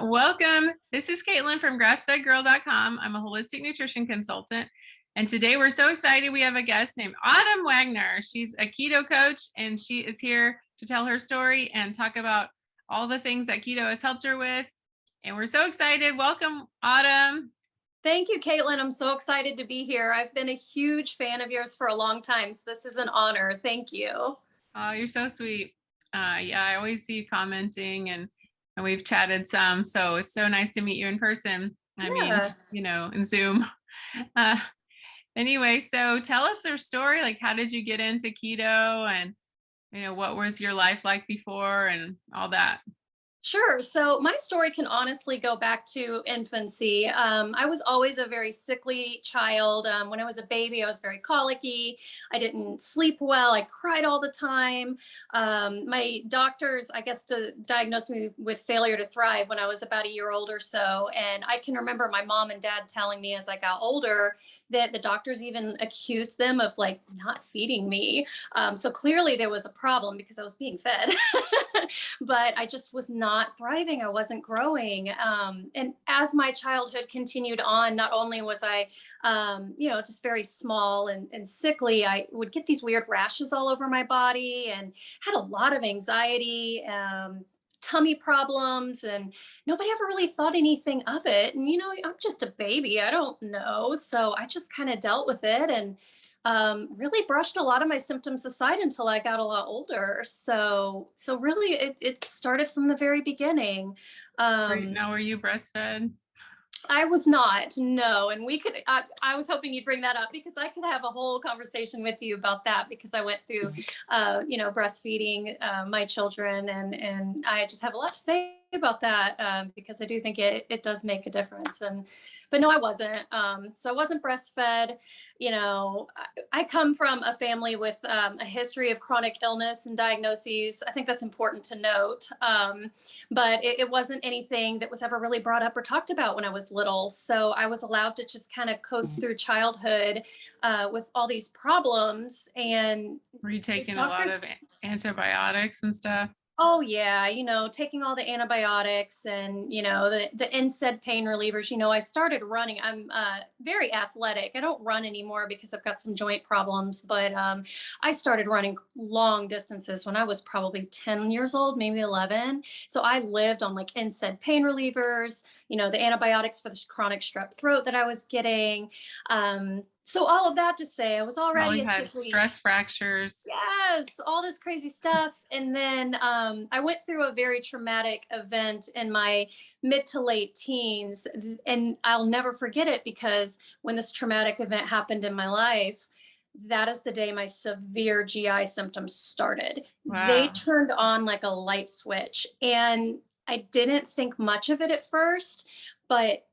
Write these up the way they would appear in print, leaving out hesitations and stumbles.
Welcome. This is Caitlin from grassfedgirl.com. I'm a holistic nutrition consultant. And today we're so excited. We have a guest named Autumn Wagner. She's a keto coach, and she is here to tell her story and talk about all the things that keto has helped her with. And we're so excited. Welcome, Autumn. Thank you, Caitlin. I'm so excited to be here. I've been a huge fan of yours for a long time, so this is an honor. Thank you. Oh, you're so sweet. Yeah, I always see you commenting, and we've chatted some. So it's so nice to meet you in person. I mean, in Zoom. Anyway, so tell us your story. Like, how did you get into keto, and what was your life like before and all that? Sure. So my story can honestly go back to infancy. I was always a very sickly child. When I was a baby, I was very colicky. I didn't sleep well. I cried all the time. My doctors, I guess, diagnosed me with failure to thrive when I was about a year old or so. And I can remember my mom and dad telling me as I got older that the doctors even accused them of like not feeding me. So clearly there was a problem because I was being fed, but I just was not thriving. I wasn't growing. And as my childhood continued on, not only was I, just very small and sickly, I would get these weird rashes all over my body and had a lot of anxiety, tummy problems, and nobody ever really thought anything of it. And, I'm just a baby. I don't know. So I just kind of dealt with it and really brushed a lot of my symptoms aside until I got a lot older. So really it started from the very beginning. Right now, were you breastfed? I was not, no. And I was hoping you'd bring that up because I could have a whole conversation with you about that because I went through, breastfeeding my children, and I just have a lot to say about that because I do think it does make a difference. But no, I wasn't. So I wasn't breastfed. I come from a family with a history of chronic illness and diagnoses. I think that's important to note. But it wasn't anything that was ever really brought up or talked about when I was little. So I was allowed to just kind of coast through childhood with all these problems. And were you taking a lot of antibiotics and stuff? Oh yeah, taking all the antibiotics and, the NSAID pain relievers. I started running. I'm very athletic. I don't run anymore because I've got some joint problems, but I started running long distances when I was probably 10 years old, maybe 11. So I lived on like NSAID pain relievers, the antibiotics for the chronic strep throat that I was getting. So all of that to say, I was already had sickly. Stress fractures. Yes, all this crazy stuff. And then I went through a very traumatic event in my mid to late teens. And I'll never forget it because when this traumatic event happened in my life, that is the day my severe GI symptoms started. Wow. They turned on like a light switch. And I didn't think much of it at first, but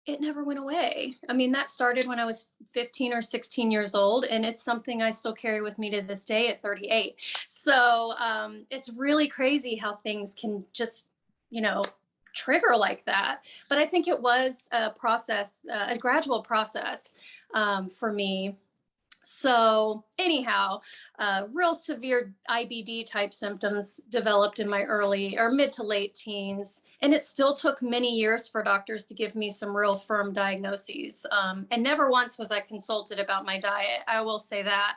it never went away. I mean, that started when I was 15 or 16 years old, and it's something I still carry with me to this day at 38. So it's really crazy how things can just, trigger like that. But I think it was a process, a gradual process for me. So anyhow, real severe IBD type symptoms developed in my early or mid to late teens. And it still took many years for doctors to give me some real firm diagnoses. And never once was I consulted about my diet. I will say that.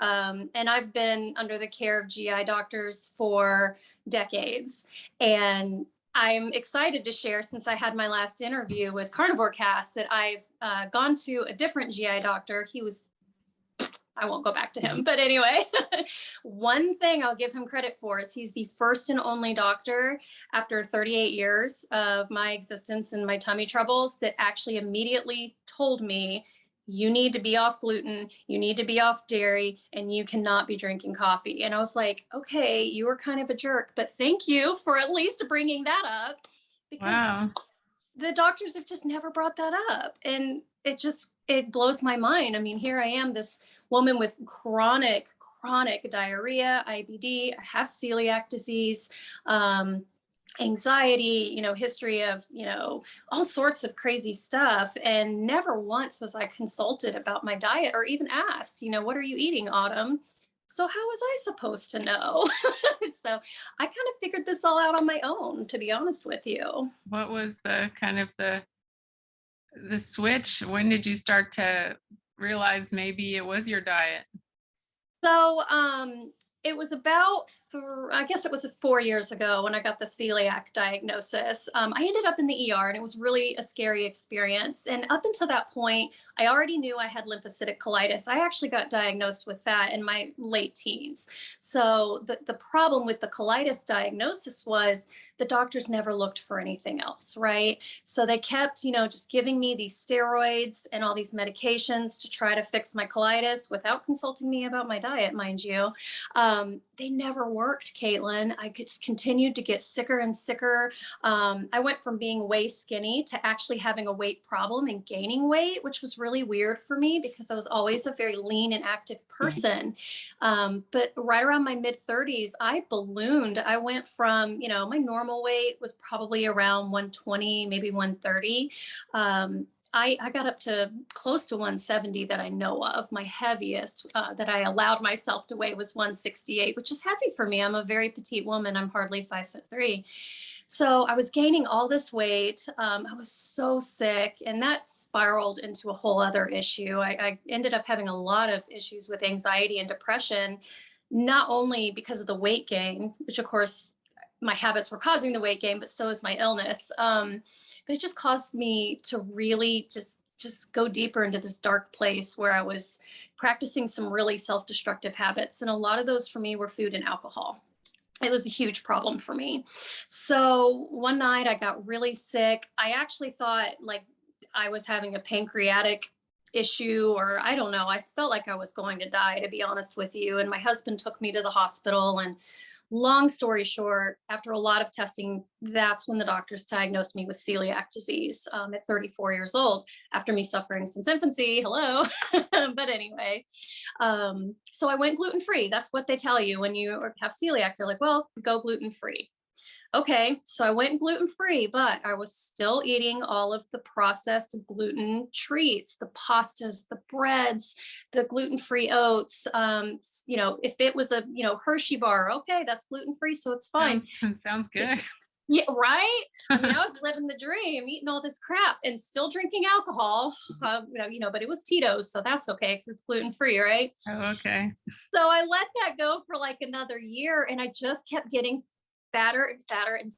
And I've been under the care of GI doctors for decades. And I'm excited to share, since I had my last interview with Carnivore Cast, that I've gone to a different GI doctor. I won't go back to him. But anyway, one thing I'll give him credit for is he's the first and only doctor after 38 years of my existence and my tummy troubles that actually immediately told me, you need to be off gluten, you need to be off dairy, and you cannot be drinking coffee. And I was like, okay, you were kind of a jerk, but thank you for at least bringing that up, because the doctors have just never brought that up. And it blows my mind. I mean, here I am, this woman with chronic diarrhea, IBD, I have celiac disease, anxiety, history of, all sorts of crazy stuff. And never once was I consulted about my diet or even asked, what are you eating, Autumn? So how was I supposed to know? So I kind of figured this all out on my own, to be honest with you. What was the kind of the switch? When did you start to realize maybe it was your diet? So, it was about, I guess it was 4 years ago when I got the celiac diagnosis. I ended up in the ER and it was really a scary experience. And up until that point, I already knew I had lymphocytic colitis. I actually got diagnosed with that in my late teens. So the problem with the colitis diagnosis was the doctors never looked for anything else, right? So they kept, just giving me these steroids and all these medications to try to fix my colitis without consulting me about my diet, mind you. They never worked, Caitlin. I just continued to get sicker and sicker. I went from being way skinny to actually having a weight problem and gaining weight, which was really weird for me because I was always a very lean and active person. But right around my mid 30s, I ballooned. I went from, my normal weight was probably around 120, maybe 130. I got up to close to 170 that I know of. My heaviest that I allowed myself to weigh was 168, which is heavy for me. I'm a very petite woman. I'm hardly 5'3". So I was gaining all this weight. I was so sick, and that spiraled into a whole other issue. I ended up having a lot of issues with anxiety and depression, not only because of the weight gain, which of course my habits were causing the weight gain, but so is my illness. But it just caused me to really just go deeper into this dark place where I was practicing some really self-destructive habits. And a lot of those for me were food and alcohol. It was a huge problem for me. So one night I got really sick. I actually thought like I was having a pancreatic issue, or I don't know. I felt like I was going to die, to be honest with you. And my husband took me to the hospital, and long story short, after a lot of testing, that's when the doctors diagnosed me with celiac disease at 34 years old, after me suffering since infancy. Hello. But anyway, so I went gluten free. That's what they tell you when you have celiac. They're like, well, go gluten free. Okay, so I went gluten free, but I was still eating all of the processed gluten treats, the pastas, the breads, the gluten free oats. If it was a Hershey bar, okay, that's gluten free, so it's fine. Sounds good. Yeah, right. I mean, I was living the dream, eating all this crap and still drinking alcohol. But it was Tito's, so that's okay because it's gluten free, right? Oh, okay. So I let that go for like another year, and I just kept getting fatter and fatter and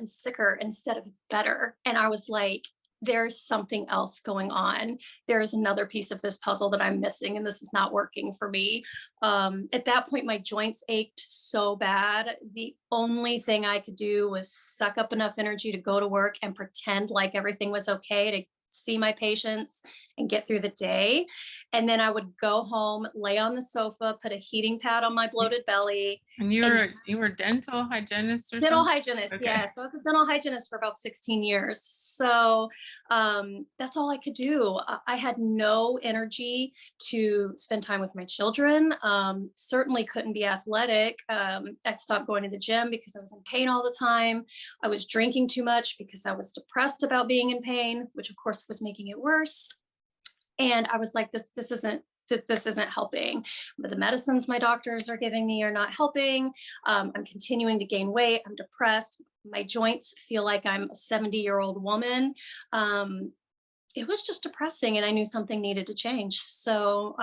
sicker instead of better. And I was like, there's something else going on. There's another piece of this puzzle that I'm missing, and this is not working for me. At that point, my joints ached so bad. The only thing I could do was suck up enough energy to go to work and pretend like everything was okay, to see my patients and get through the day. And then I would go home, lay on the sofa, put a heating pad on my bloated belly. And you were dental hygienist or Dental something? hygienist, Okay. yeah. So I was a dental hygienist for about 16 years. So that's all I could do. I had no energy to spend time with my children. Certainly couldn't be athletic. I stopped going to the gym because I was in pain all the time. I was drinking too much because I was depressed about being in pain, which of course was making it worse. And I was like, this isn't helping. But the medicines my doctors are giving me are not helping. I'm continuing to gain weight. I'm depressed. My joints feel like I'm a 70-year-old woman. It was just depressing, and I knew something needed to change. So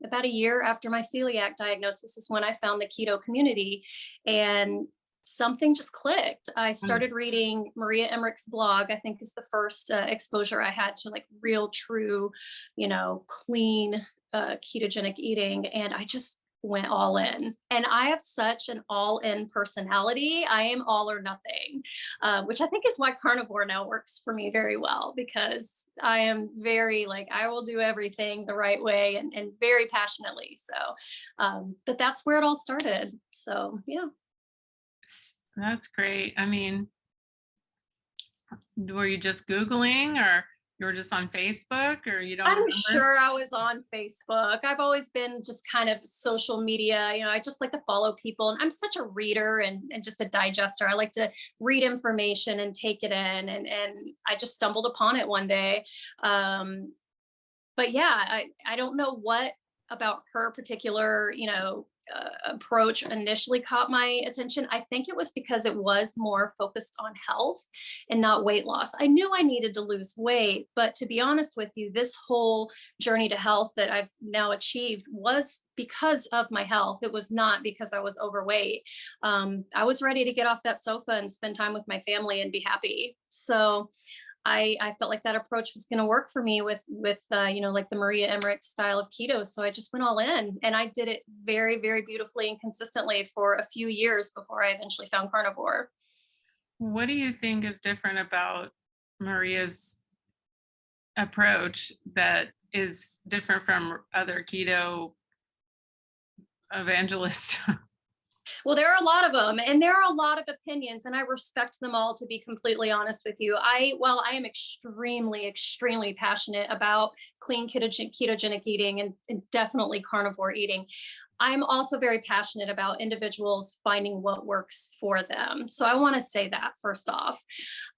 about a year after my celiac diagnosis is when I found the keto community, and something just clicked. I started reading Maria Emmerich's blog. I think is the first exposure I had to like real, true, clean ketogenic eating. And I just went all in. And I have such an all in personality. I am all or nothing, which I think is why carnivore now works for me very well, because I am very like, I will do everything the right way and very passionately. So, but that's where it all started. So, yeah. That's great. I mean, were you just Googling, or you were just on Facebook, or you don't I'm remember? sure I was on Facebook. I've always been just kind of social media. I just like to follow people. And I'm such a reader and just a digester. I like to read information and take it in. And I just stumbled upon it one day. But yeah, I don't know what about her particular, approach initially caught my attention. I think it was because it was more focused on health and not weight loss. I knew I needed to lose weight, but to be honest with you, this whole journey to health that I've now achieved was because of my health. It was not because I was overweight. I was ready to get off that sofa and spend time with my family and be happy. So I felt like that approach was going to work for me with like the Maria Emmerich style of keto. So I just went all in, and I did it very, very beautifully and consistently for a few years before I eventually found carnivore. What do you think is different about Maria's approach that is different from other keto evangelists? Well, there are a lot of them, and there are a lot of opinions, and I respect them all, to be completely honest with you. While I am extremely, extremely passionate about clean ketogenic eating and definitely carnivore eating, I'm also very passionate about individuals finding what works for them. So I want to say that first off.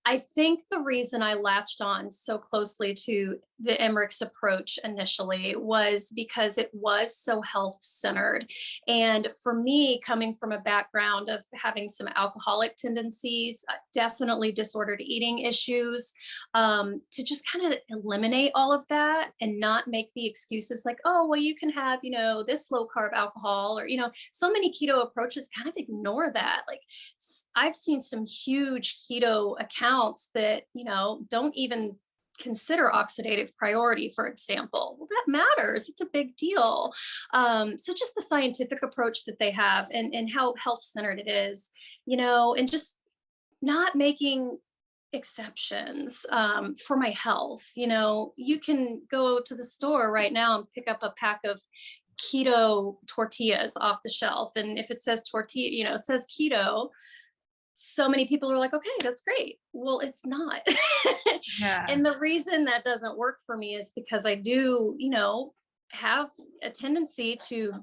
I think the reason I latched on so closely to the Emmerich's approach initially was because it was so health centered. And for me, coming from a background of having some alcoholic tendencies, definitely disordered eating issues, to just kind of eliminate all of that and not make the excuses like, oh, well, you can have, this low carb alcohol, or, so many keto approaches kind of ignore that. Like, I've seen some huge keto accounts that, don't even consider oxidative priority, for example. Well, that matters. It's a big deal. So just the scientific approach that they have, and how health-centered it is, and just not making exceptions for my health. You can go to the store right now and pick up a pack of keto tortillas off the shelf. And if it says tortilla, it says keto, so many people are like, okay, that's great. Well, it's not. Yeah. And the reason that doesn't work for me is because I do, have a tendency to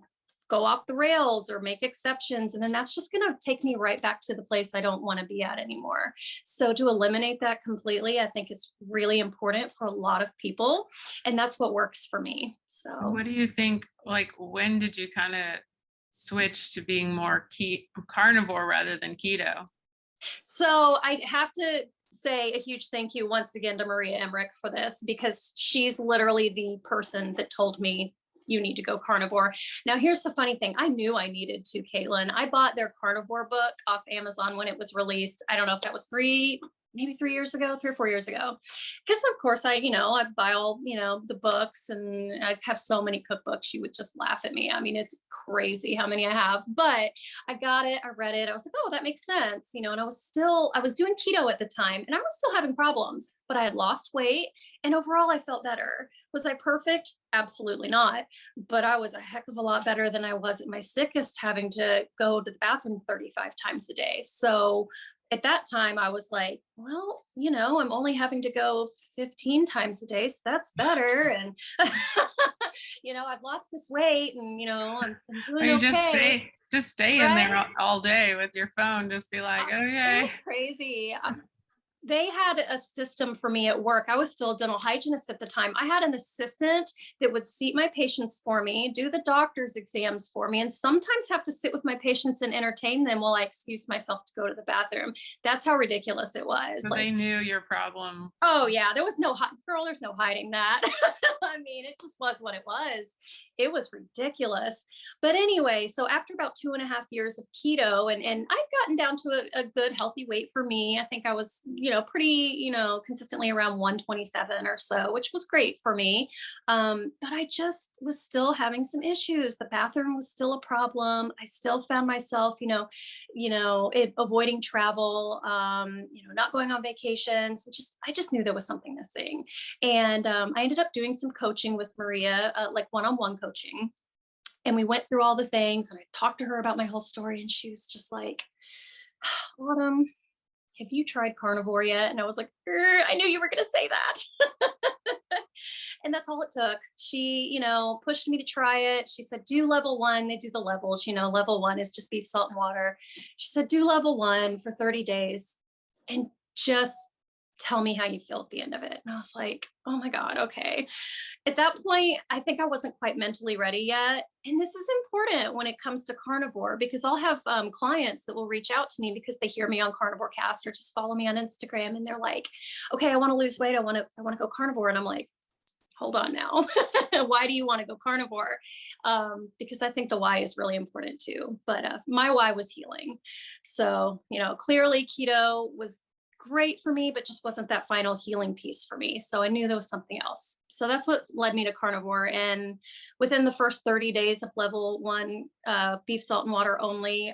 go off the rails or make exceptions. And then that's just going to take me right back to the place I don't want to be at anymore. So to eliminate that completely, I think is really important for a lot of people. And that's what works for me. So What do you think, like, when did you kind of switch to being more carnivore rather than keto? So I have to say a huge thank you once again to Maria Emmerich for this, because she's literally the person that told me you need to go carnivore. Now, here's the funny thing. I knew I needed to, Caitlin. I bought their carnivore book off Amazon when it was released. I don't know if that was 3 or 4 years ago. Because of course I buy all, the books, and I have so many cookbooks, you would just laugh at me. I mean, it's crazy how many I have, but I got it, I read it. I was like, oh, that makes sense. And I was doing keto at the time, and I was still having problems, but I had lost weight, and overall I felt better. Was I perfect? Absolutely not. But I was a heck of a lot better than I was at my sickest, having to go to the bathroom 35 times a day. So at that time I was like, well, I'm only having to go 15 times a day. So that's better. And, I've lost this weight, and, I'm Or doing you okay. just stay in Right? there all day with your phone, just be like, It okay. was crazy. They had a system for me at work. I was still a dental hygienist at the time. I had an assistant that would seat my patients for me, do the doctor's exams for me, and sometimes have to sit with my patients and entertain them while I excused myself to go to the bathroom. That's how ridiculous it was. So Like, they knew your problem. oh yeah, there was no girl, there's no hiding that. I mean, it just was what it was. It was ridiculous. But anyway, so after about 2.5 years of keto, and I'd gotten down to a good healthy weight for me. I think I was, pretty, consistently around 127 or so, which was great for me. But I just was still having some issues. The bathroom was still a problem. I still found myself, avoiding travel, not going on vacations. I just knew there was something missing. And I ended up doing some coaching with Maria, like one-on-one coaching. And we went through all the things, and I talked to her about my whole story. And she was just like, Autumn, have you tried carnivore yet? And I was like, I knew you were going to say that. And that's all it took. She, pushed me to try it. She said, do level 1. They do the levels, level 1 is just beef, salt, and water. She said, do level 1 for 30 days and just tell me how you feel at the end of it. And I was like, oh my God, okay. At that point, I think I wasn't quite mentally ready yet. And this is important when it comes to carnivore, because I'll have clients that will reach out to me because they hear me on Carnivore Cast or just follow me on Instagram. And they're like, okay, I want to lose weight. I want to go carnivore. And I'm like, hold on now. Why do you want to go carnivore? Because I think the why is really important too. But my why was healing. So, clearly keto was great for me, but just wasn't that final healing piece for me. So I knew there was something else. So that's what led me to carnivore. And within the first 30 days of level 1, beef, salt, and water only,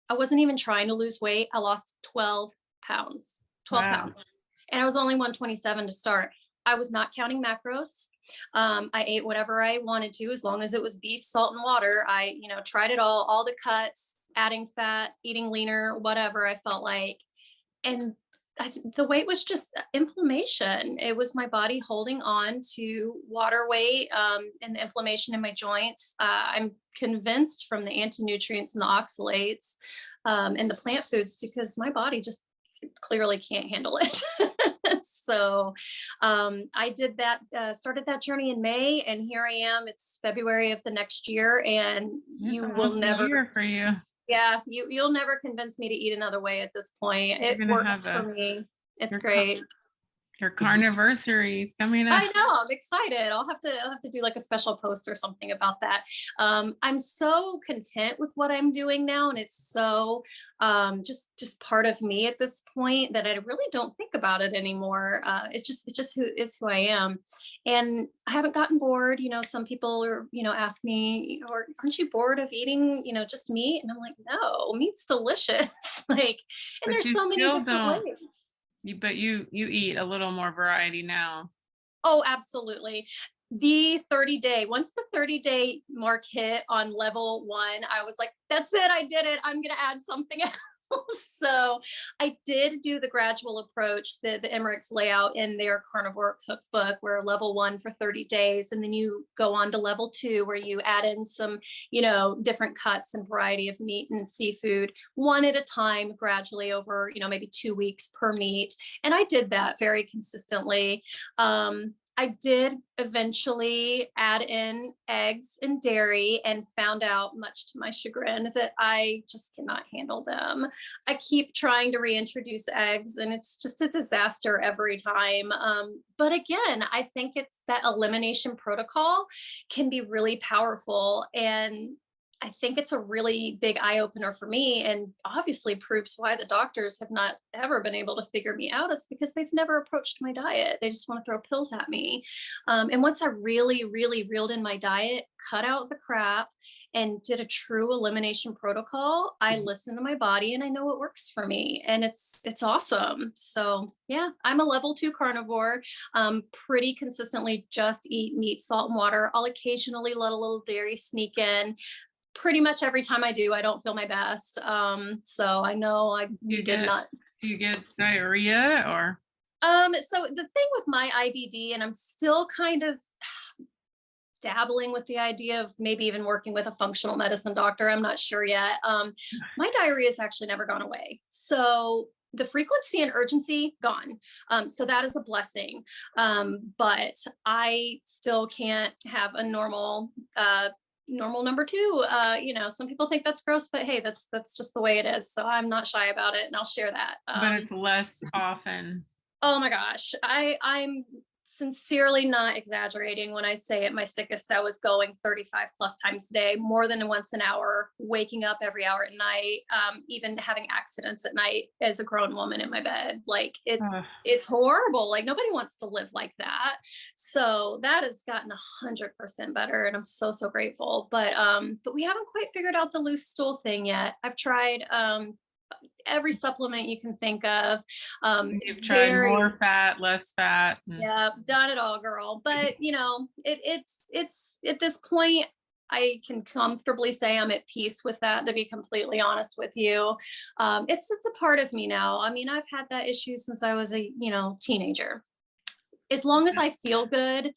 I wasn't even trying to lose weight. I lost 12 pounds, 12 Wow. pounds. And I was only 127 to start. I was not counting macros. I ate whatever I wanted to, as long as it was beef, salt, and water. I, tried it all the cuts, adding fat, eating leaner, whatever I felt like. And the weight was just inflammation. It was my body holding on to water weight and the inflammation in my joints. I'm convinced from the anti-nutrients and the oxalates and the plant foods, because my body just clearly can't handle it. So I did that, started that journey in May, and here I am. It's February of the next year, and you will never. A year for you. Yeah, you'll never convince me to eat another way at this point. It works for me. It's great. Your carniversary is coming up. I know, I'm excited. I'll have to do like a special post or something about that. I'm so content with what I'm doing now, and it's so just part of me at this point that I really don't think about it anymore. It's just who I am, and I haven't gotten bored. Some people are ask me, or aren't you bored of eating just meat? And I'm like, no, meat's delicious. Like, and But there's so many different ways. But you eat a little more variety now. Oh, absolutely. Once the 30-day mark hit on level 1, I was like, that's it. I did it. I'm going to add something else. So I did do the gradual approach that the Emmerichs lay out in their carnivore cookbook, where level 1 for 30 days. And then you go on to level 2, where you add in some, different cuts and variety of meat and seafood, one at a time, gradually over, maybe 2 weeks per meat. And I did that very consistently. I did eventually add in eggs and dairy, and found out, much to my chagrin, that I just cannot handle them. I keep trying to reintroduce eggs, and it's just a disaster every time. But again, I think it's that elimination protocol can be really powerful. And I think it's a really big eye opener for me, and obviously proves why the doctors have not ever been able to figure me out. It's because they've never approached my diet. They just want to throw pills at me. And once I really, really reeled in my diet, cut out the crap, and did a true elimination protocol, I listen to my body and I know what works for me. And it's awesome. So yeah, I'm a level 2 carnivore. Pretty consistently just eat meat, salt, and water. I'll occasionally let a little dairy sneak in. Pretty much every time I do, I don't feel my best. So I know Do you get diarrhea or? So the thing with my IBD, and I'm still kind of dabbling with the idea of maybe even working with a functional medicine doctor. I'm not sure yet. My diarrhea has actually never gone away. So the frequency and urgency gone. So that is a blessing. But I still can't have a normal number 2. Some people think that's gross, but hey, that's just the way it is. So I'm not shy about it, and I'll share that. But it's less often. Oh my gosh. I'm sincerely not exaggerating when I say at my sickest, I was going 35 plus times a day, more than once an hour, waking up every hour at night, even having accidents at night as a grown woman in my bed. Like it's horrible. Like nobody wants to live like that. So that has gotten 100% better. And I'm so grateful, but we haven't quite figured out the loose stool thing yet. I've tried, every supplement you can think of. You've tried more fat, less fat. Yeah, done it all, girl. But it's at this point, I can comfortably say I'm at peace with that, to be completely honest with you. It's a part of me now. I mean, I've had that issue since I was a teenager. As long as I feel good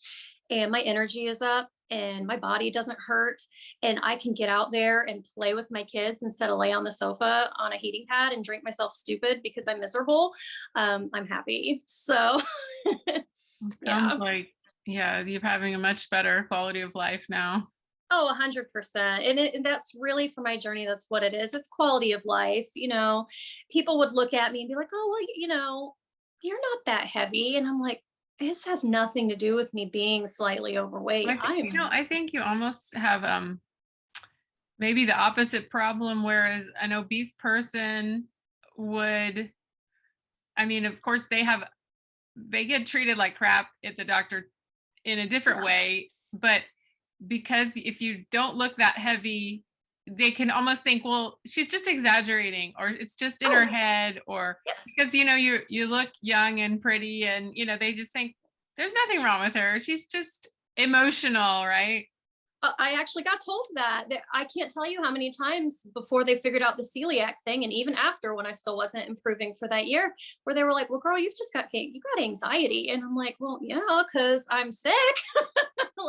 and my energy is up, and my body doesn't hurt, and I can get out there and play with my kids instead of lay on the sofa on a heating pad and drink myself stupid because I'm miserable, I'm happy. So Sounds yeah. like, yeah, you're having a much better quality of life now. Oh, 100%. And that's really for my journey. That's what it is. It's quality of life. People would look at me and be like, oh, well, you're not that heavy. And I'm like, this has nothing to do with me being slightly overweight. I think you almost have maybe the opposite problem, whereas an obese person would, I mean, of course they get treated like crap at the doctor in a different way, but because if you don't look that heavy, they can almost think, well, she's just exaggerating, or it's just in her Oh, head, or yeah. because you look young and pretty, and they just think there's nothing wrong with her. She's just emotional, right? I actually got told that I can't tell you how many times before they figured out the celiac thing, and even after when I still wasn't improving for that year, where they were like, "Well, girl, you got anxiety," and I'm like, "Well, yeah, because I'm sick."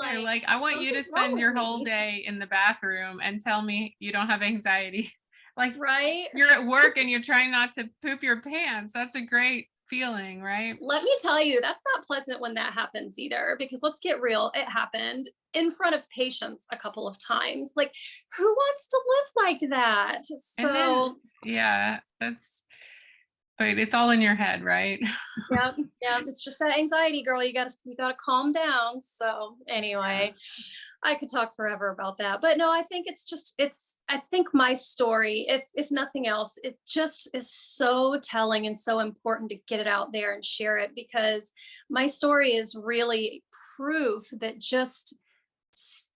They're Like like, I want you to something's wrong spend with your whole me, day in the bathroom and tell me you don't have anxiety. Like, right? you're at work and you're trying not to poop your pants. That's a great feeling, right? Let me tell you, that's not pleasant when that happens either, because let's get real. It happened in front of patients a couple of times. Like, who wants to live like that? And then, So, yeah, wait, it's all in your head, right? yeah, yeah, it's just that anxiety, girl. You gotta calm down. So, Yeah. anyway, I could talk forever about that. But no, I think I think my story, if nothing else, it just is so telling and so important to get it out there and share it, because my story is really proof that just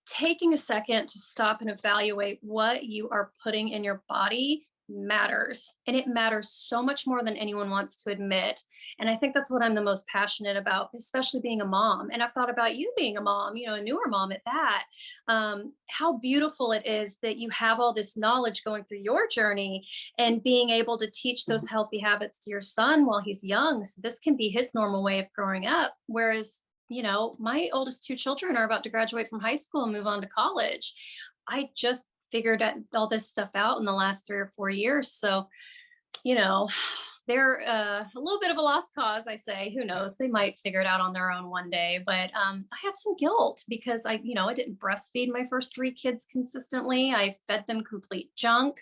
taking a second to stop and evaluate what you are putting in your body matters, and it matters so much more than anyone wants to admit. And I think that's what I'm the most passionate about, especially being a mom. And I've thought about you being a mom, a newer mom at that. How beautiful it is that you have all this knowledge going through your journey and being able to teach those healthy habits to your son while he's young, so this can be his normal way of growing up. Whereas my oldest two children are about to graduate from high school and move on to college. I just figured all this stuff out in the last 3 or 4 years. So, you know, they're a little bit of a lost cause, I say. Who knows? They might figure it out on their own one day. But I have some guilt because I didn't breastfeed my first three kids consistently. I fed them complete junk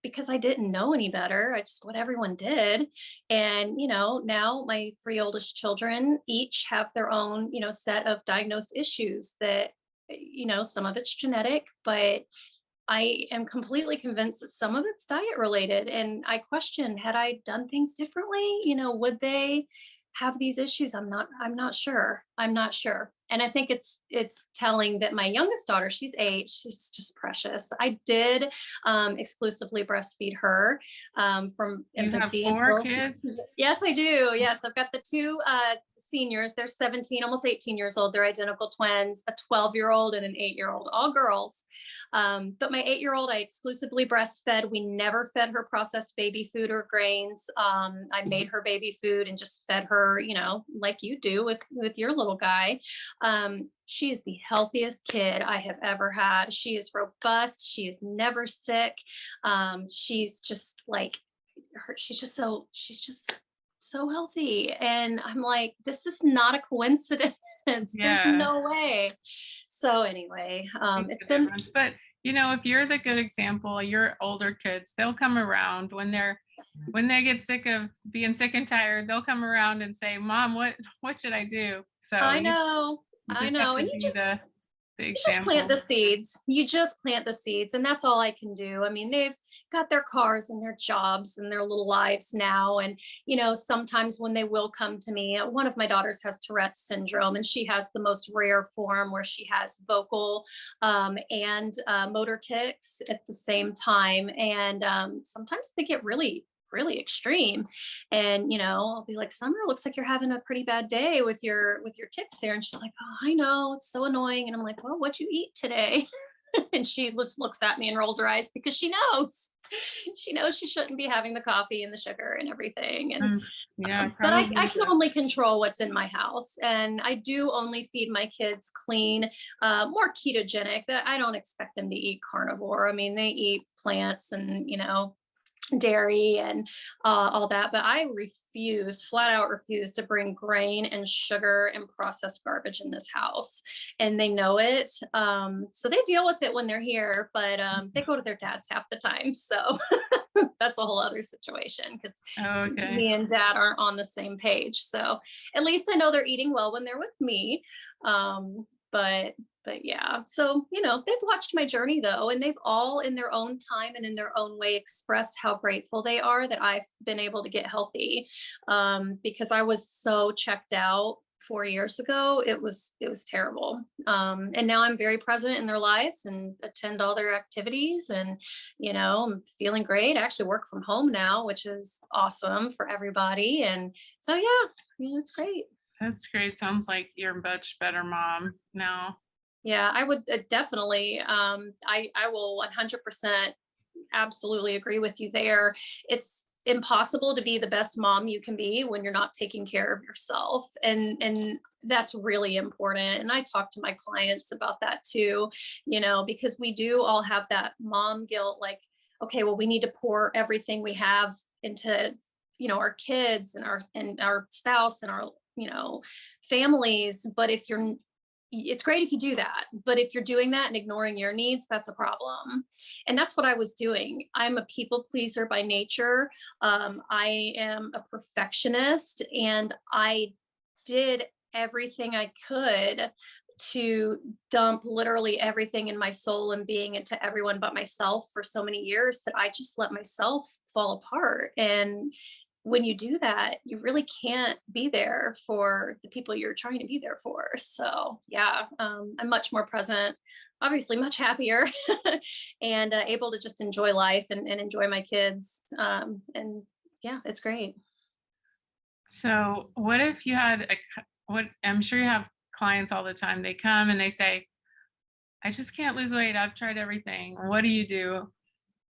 because I didn't know any better. I just what everyone did. And now my three oldest children each have their own set of diagnosed issues that some of it's genetic, but I am completely convinced that some of it's diet related. And I question, had I done things differently, would they have these issues? I'm not sure. I'm not sure. And I think it's telling that my youngest daughter, she's 8, she's just precious. I did exclusively breastfeed her from You have infancy 4 until, kids? yes, I do. Yes, I've got the two seniors. They're 17, almost 18 years old. They're identical twins, a 12-year-old and an 8-year-old, all girls. But my 8-year-old, I exclusively breastfed. We never fed her processed baby food or grains. I made her baby food and just fed her, like you do with your little guy. She is the healthiest kid I have ever had. She is robust. She is never sick. She's just like she's just so healthy. And I'm like, this is not a coincidence. There's Yeah. no way. So anyway, Makes it's a been difference. But if you're the good example, your older kids, they'll come around when they get sick of being sick and tired, they'll come around and say, Mom, what should I do? So I you know, you I just have know. to And be the you just plant the example. seeds. You just plant the seeds, and that's all I can do. I mean, they've got their cars and their jobs and their little lives now. And, sometimes when they will come to me, one of my daughters has Tourette's syndrome, and she has the most rare form where she has vocal and motor tics at the same time. And sometimes they get really, really extreme. And I'll be like, Summer, looks like you're having a pretty bad day with your tics there. And she's like, oh, I know, it's so annoying. And I'm like, well, what'd you eat today? And she just looks at me and rolls her eyes because she knows she shouldn't be having the coffee and the sugar and everything. And Mm, yeah, but I probably. can only control what's in my house, and I do only feed my kids clean, more ketogenic. That I don't expect them to eat carnivore. I mean, they eat plants and dairy and all that, but I flat out refuse to bring grain and sugar and processed garbage in this house, and they know it. So they deal with it when they're here, but they go to their dad's half the time, so that's a whole other situation because Okay. me and dad aren't on the same page. So at least I know they're eating well when they're with me. But yeah, so they've watched my journey though, and they've all in their own time and in their own way expressed how grateful they are that I've been able to get healthy, because I was so checked out 4 years ago. It was terrible, and now I'm very present in their lives and attend all their activities, and I'm feeling great. I actually work from home now, which is awesome for everybody, and so yeah, it's great. That's great. Sounds like you're a much better mom now. Yeah, I would definitely. I will 100% absolutely agree with you there. It's impossible to be the best mom you can be when you're not taking care of yourself, and that's really important. And I talk to my clients about that too, because we do all have that mom guilt, like, okay, well, we need to pour everything we have into our kids and our spouse and our families. But it's great if you do that, but if you're doing that and ignoring your needs, that's a problem. And that's what I was doing. I'm a people pleaser by nature. I am a perfectionist, and I did everything I could to dump literally everything in my soul and being into everyone but myself for so many years that I just let myself fall apart. And when you do that, you really can't be there for the people you're trying to be there for. So yeah, I'm much more present, obviously much happier, and able to just enjoy life and enjoy my kids. And yeah, it's great. So, what if you had what I'm sure you have clients all the time. They come and they say, I just can't lose weight. I've tried everything. What do you do?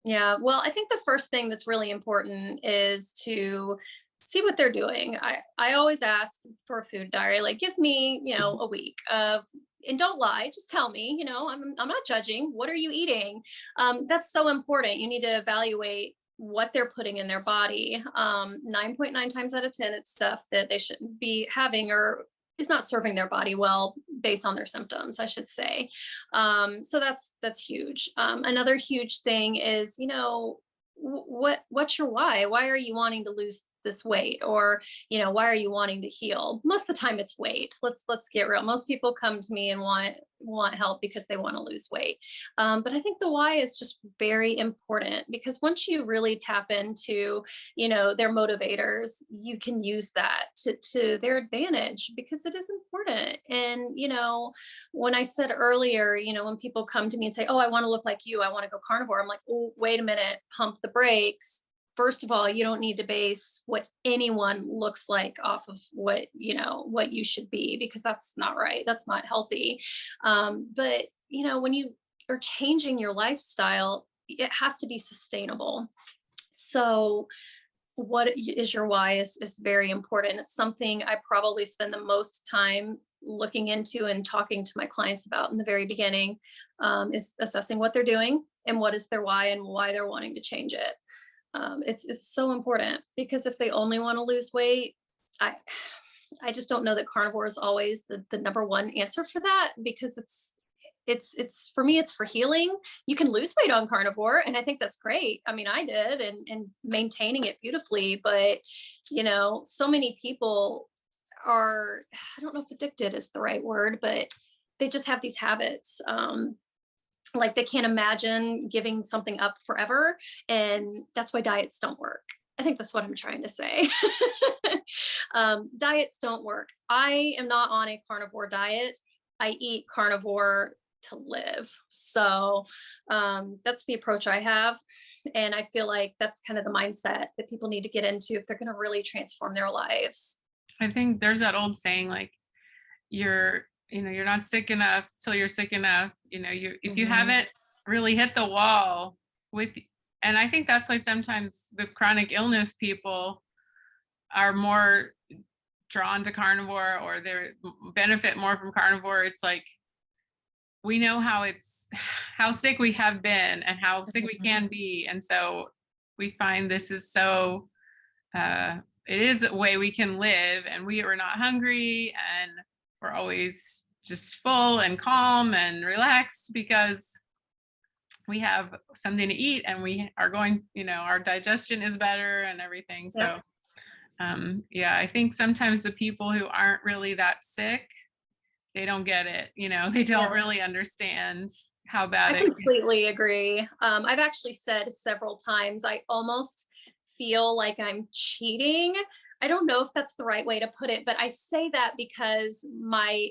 Yeah, well, I think the first thing that's really important is to see what they're doing. I always ask for a food diary, like give me, a week of, and don't lie, just tell me, I'm not judging. What are you eating? That's so important. You need to evaluate what they're putting in their body. 9.9 times out of 10, it's stuff that they shouldn't be having or is not serving their body well based on their symptoms, I should say. So that's huge. Another huge thing is, what's your why? Why are you wanting to lose this weight? Or, why are you wanting to heal? Most of the time it's weight. Let's get real. Most people come to me and want help because they want to lose weight. But I think the why is just very important, because once you really tap into, their motivators, you can use that to their advantage, because it is important. And, when I said earlier, when people come to me and say, oh, I want to look like you, I want to go carnivore, I'm like, oh, wait a minute, pump the brakes. First of all, you don't need to base what anyone looks like off of what you should be, because that's not right. That's not healthy. But when you are changing your lifestyle, it has to be sustainable. So what is your why is very important. It's something I probably spend the most time looking into and talking to my clients about in the very beginning, is assessing what they're doing and what is their why and why they're wanting to change it. It's so important, because if they only want to lose weight, I just don't know that carnivore is always the number one answer for that, because it's for me, it's for healing. You can lose weight on carnivore, and I think that's great. I mean, I did, and maintaining it beautifully, but so many people are, I don't know if addicted is the right word, but they just have these habits. Like they can't imagine giving something up forever. And that's why diets don't work. I think that's what I'm trying to say. Diets don't work. I am not on a carnivore diet. I eat carnivore to live. So that's the approach I have. And I feel like that's kind of the mindset that people need to get into if they're going to really transform their lives. I think there's that old saying, like, your you're not sick enough till you're sick enough. If you Mhm. haven't really hit the wall with, and I think that's why sometimes the chronic illness people are more drawn to carnivore, or they benefit more from carnivore. It's like we know how sick we have been and how sick we Mhm. can be, and so we find this is so it is a way we can live, and we are not hungry, and we're always just full and calm and relaxed because we have something to eat, and we are going, our digestion is better and everything. Yep. So yeah, I think sometimes the people who aren't really that sick, they don't get it. They don't Yeah. really understand how I bad it. completely agree. I've actually said several times, I almost feel like I'm cheating. I don't know if that's the right way to put it, but I say that because my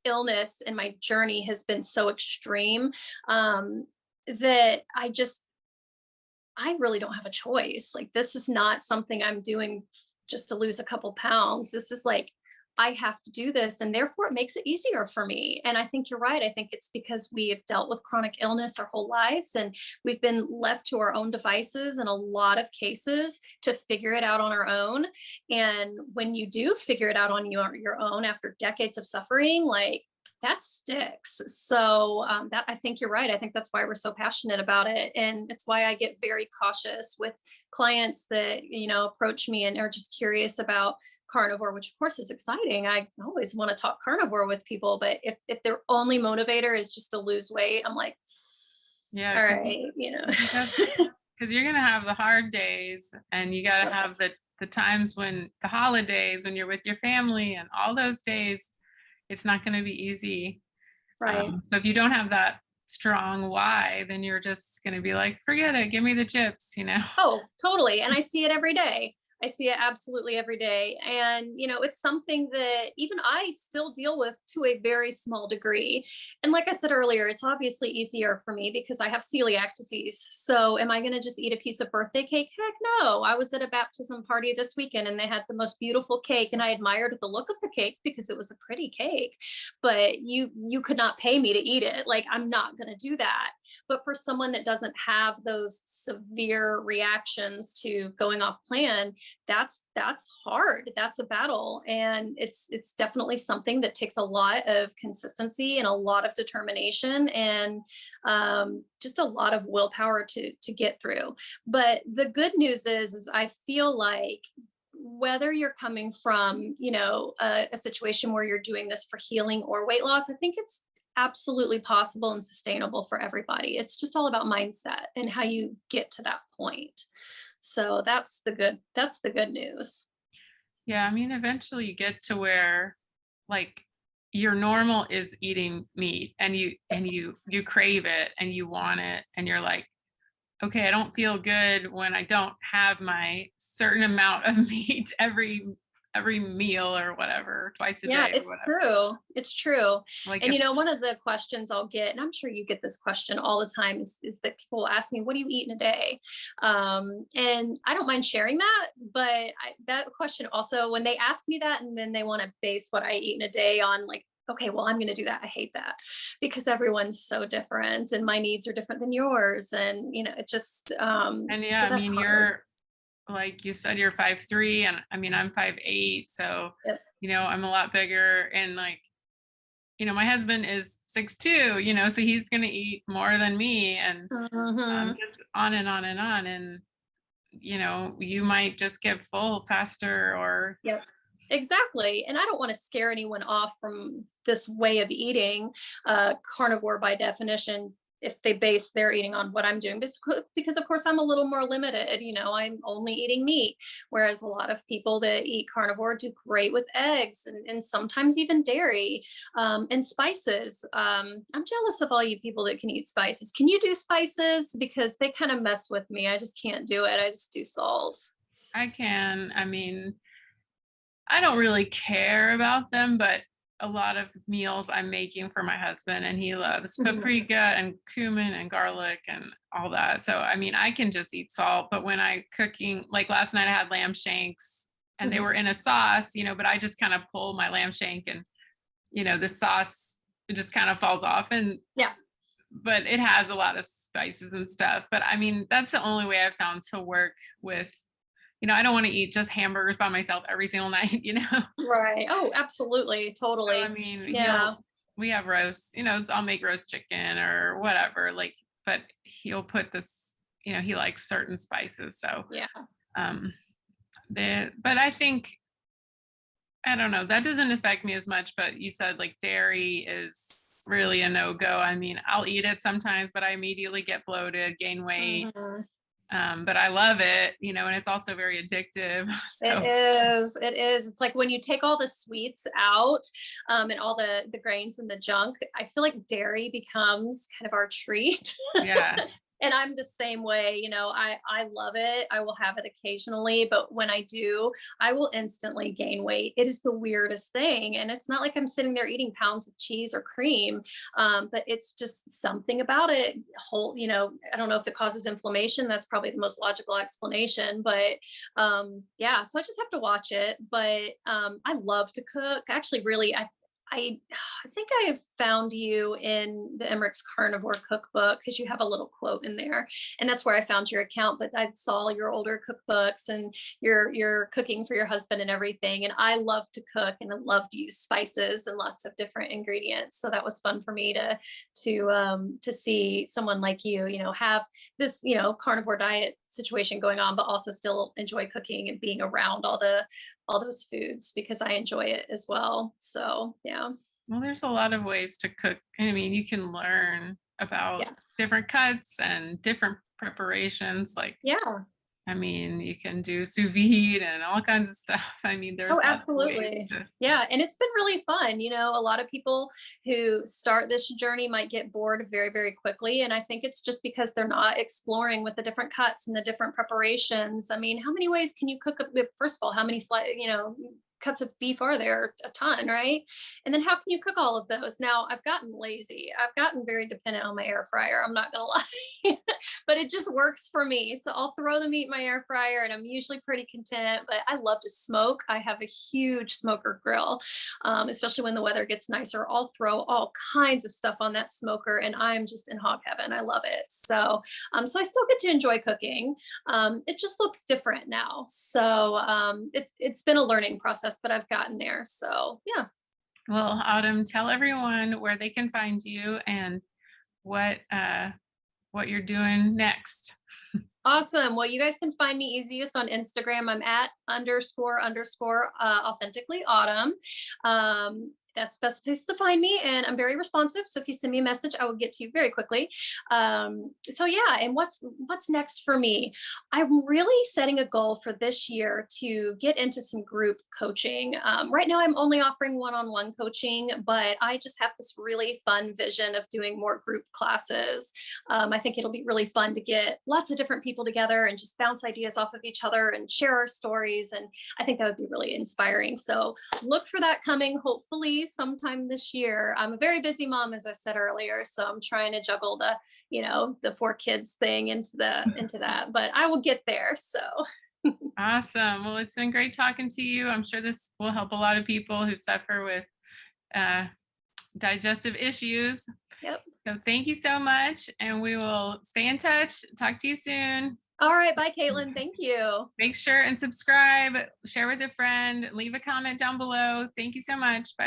illness and my journey has been so extreme, that I really don't have a choice. Like, this is not something I'm doing just to lose a couple pounds. This is like, I have to do this. And therefore, it makes it easier for me. And I think you're right. I think it's because we have dealt with chronic illness our whole lives, and we've been left to our own devices in a lot of cases to figure it out on our own. And when you do figure it out on your own after decades of suffering, like, that sticks. So that, I think you're right. I think that's why we're so passionate about it, and it's why I get very cautious with clients that approach me and are just curious about carnivore, which of course is exciting. I always want to talk carnivore with people, but if their only motivator is just to lose weight, I'm like, Yeah, all because right, you're gonna have the hard days, and you gotta have the times when the holidays when you're with your family, and all those days it's not going to be easy. right. So if you don't have that strong why, then you're just going to be like, forget it, give me the chips. Oh, totally. And I see it every day. I see it absolutely every day. And, it's something that even I still deal with to a very small degree. And like I said earlier, it's obviously easier for me because I have celiac disease. So am I going to just eat a piece of birthday cake? Heck no. I was at a baptism party this weekend and they had the most beautiful cake. And I admired the look of the cake because it was a pretty cake, but you could not pay me to eat it. Like, I'm not going to do that. But for someone that doesn't have those severe reactions to going off plan, that's hard. That's a battle, and it's definitely something that takes a lot of consistency and a lot of determination, and just a lot of willpower to get through. But the good news is I feel like, whether you're coming from a situation where you're doing this for healing or weight loss, I think it's absolutely possible and sustainable for everybody. It's just all about mindset and how you get to that point. So that's the good news. Yeah, I mean, eventually you get to where, like, your normal is eating meat, and you crave it and you want it, and you're like, okay, I don't feel good when I don't have my certain amount of meat every meal or whatever, twice a Yeah, day or it's whatever. true. It's true. Like, And if one of the questions I'll get, and I'm sure you get this question all the time, is that people will ask me, "What do you eat in a day?" And I don't mind sharing that, but that question also, when they ask me that, and then they want to base what I eat in a day on, like, okay, well, I'm going to do that. I hate that because everyone's so different, and my needs are different than yours, and it just and yeah, so I that's mean, hard. you're, like you said, you're 5'3", and I mean, I'm 5'8", so Yep. I'm a lot bigger, and like, my husband is 6'2", so he's gonna eat more than me, and Mhm. just on and on and on, and you might just get full faster, or Yep. Exactly. And I don't want to scare anyone off from this way of eating. Carnivore, by definition, if they base their eating on what I'm doing, because of course I'm a little more limited. I'm only eating meat, whereas a lot of people that eat carnivore do great with eggs, and sometimes even dairy, and spices. I'm jealous of all you people that can eat spices. Can you do spices? Because they kind of mess with me. I just can't do it. I just do salt. I can. I mean, I don't really care about them, but a lot of meals I'm making for my husband, and he loves Mhm. paprika and cumin and garlic and all that. So, I mean, I can just eat salt, but when I cooking, like last night I had lamb shanks and they Mhm. were in a sauce, but I just kind of pull my lamb shank and the sauce, it just kind of falls off, Yeah. but it has a lot of spices and stuff. But I mean, that's the only way I've found to work with, I don't want to eat just hamburgers by myself every single night. Right. Oh, absolutely. So, I Totally. mean, Yeah. we have roast, so I'll make roast chicken or whatever, like, but he'll put this, he likes certain spices. So, Yeah. um, but I think, I don't know, that doesn't affect me as much, but you said like dairy is really a no-go. I mean, I'll eat it sometimes, but I immediately get bloated, gain weight. Mhm. But I love it, and it's also very addictive. It So is. It is. It's like when you take all the sweets out, and all the grains and the junk, I feel like dairy becomes kind of our treat. yeah, And I'm the same way, I love it. I will have it occasionally, but when I do, I will instantly gain weight. It is the weirdest thing. And it's not like I'm sitting there eating pounds of cheese or cream. But it's just something about it. I don't know if it causes inflammation. That's probably the most logical explanation, but yeah, so I just have to watch it. But I love to cook. Actually, really, I think I have found you in the Emmerich's Carnivore Cookbook because you have a little quote in there, and that's where I found your account. But I saw your older cookbooks and your cooking for your husband and everything. And I love to cook and I love to use spices and lots of different ingredients. So that was fun for me to see someone like you, have this carnivore diet situation going on, but also still enjoy cooking and being around all those foods because I enjoy it as well. So yeah. well, there's a lot of ways to cook. I mean, you can learn about Yeah. different cuts and different preparations. Like, Yeah. I mean, you can do sous vide and all kinds of stuff. I mean, Oh, there's lots of ways absolutely. to. Yeah. And it's been really fun. A lot of people who start this journey might get bored very, very quickly. And I think it's just because they're not exploring with the different cuts and the different preparations. I mean, how many ways can you cook up first of all, how many cuts of beef are there? A ton, right? And then how can you cook all of those? Now I've gotten lazy. I've gotten very dependent on my air fryer. I'm not gonna lie. But it just works for me. So I'll throw the meat in my air fryer and I'm usually pretty content, but I love to smoke. I have a huge smoker grill, especially when the weather gets nicer. I'll throw all kinds of stuff on that smoker and I'm just in hog heaven. I love it. So I still get to enjoy cooking. It just looks different now. So it's been a learning process, but I've gotten there. So yeah. Well, Autumn, tell everyone where they can find you and what what you're doing next. Awesome. Well, you guys can find me easiest on Instagram. I'm at __ authentically autumn. That's the best place to find me. And I'm very responsive. So if you send me a message, I will get to you very quickly. So yeah. And what's next for me? I'm really setting a goal for this year to get into some group coaching. Right now I'm only offering one-on-one coaching, but I just have this really fun vision of doing more group classes. I think it'll be really fun to get lots of different people together and just bounce ideas off of each other and share our stories. And I think that would be really inspiring. So look for that coming, hopefully sometime this year. I'm a very busy mom, as I said earlier, so I'm trying to juggle the 4 kids thing into that, but I will get there. So Awesome. Well, it's been great talking to you. I'm sure this will help a lot of people who suffer with digestive issues. yep. So thank you so much. And we will stay in touch. Talk to you soon. All right. Bye, Caitlin. Thank you. Make sure and subscribe, share with a friend, leave a comment down below. Thank you so much. Bye.